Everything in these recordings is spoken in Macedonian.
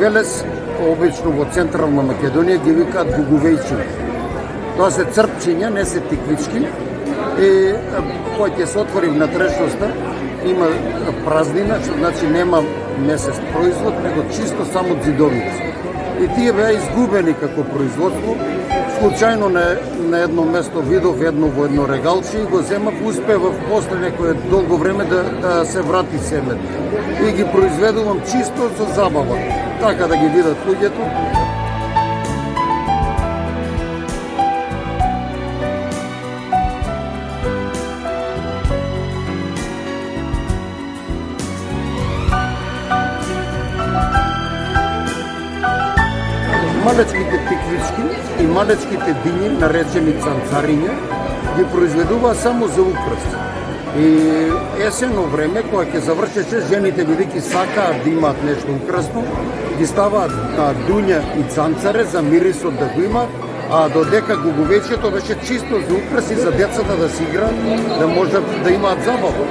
Велес, обично во централна Македонија ги викаат гугувејчи. Тоа се црпчиња, не се тиквички. И кој ќе се отвори внатрешноста, има празнина, што значи нема месец производ, него чисто само ѕидовици. И тие беа изгубени како производство. Случајно на едно место видов едно во едно регалче и го земав, успевав после некое долго време да се врати семето. И ги произведувам чисто за забава, така да ги видат луѓето. Малечките тиквички и малечките дињи, наречени цанцариња, ги произведуваа само за украс. И есенно време, кога ќе завршеше, жените бидејќи сакаат да имаат нешто украсно, ги ставаат дуња и цанцаре за мирисот да го има, а додека гугувејчето беше чисто за украс и за децата да си играат, да можат да имаат забава.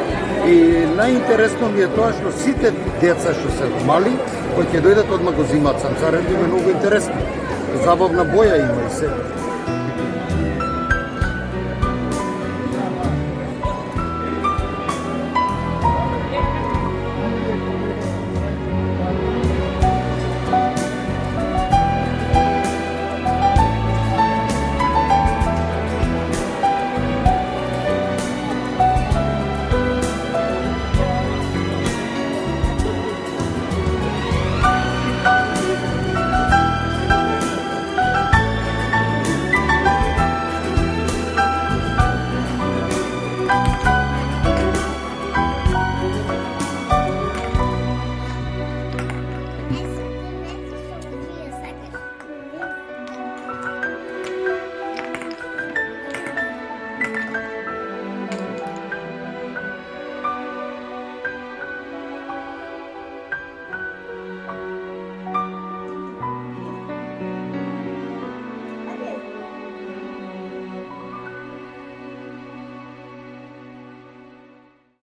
И најинтересно ми е тоа што сите деца што се мали, кои ќе дојдат одма го зимаат цанцаре, ми е многу интересно. Забавна боја има и се.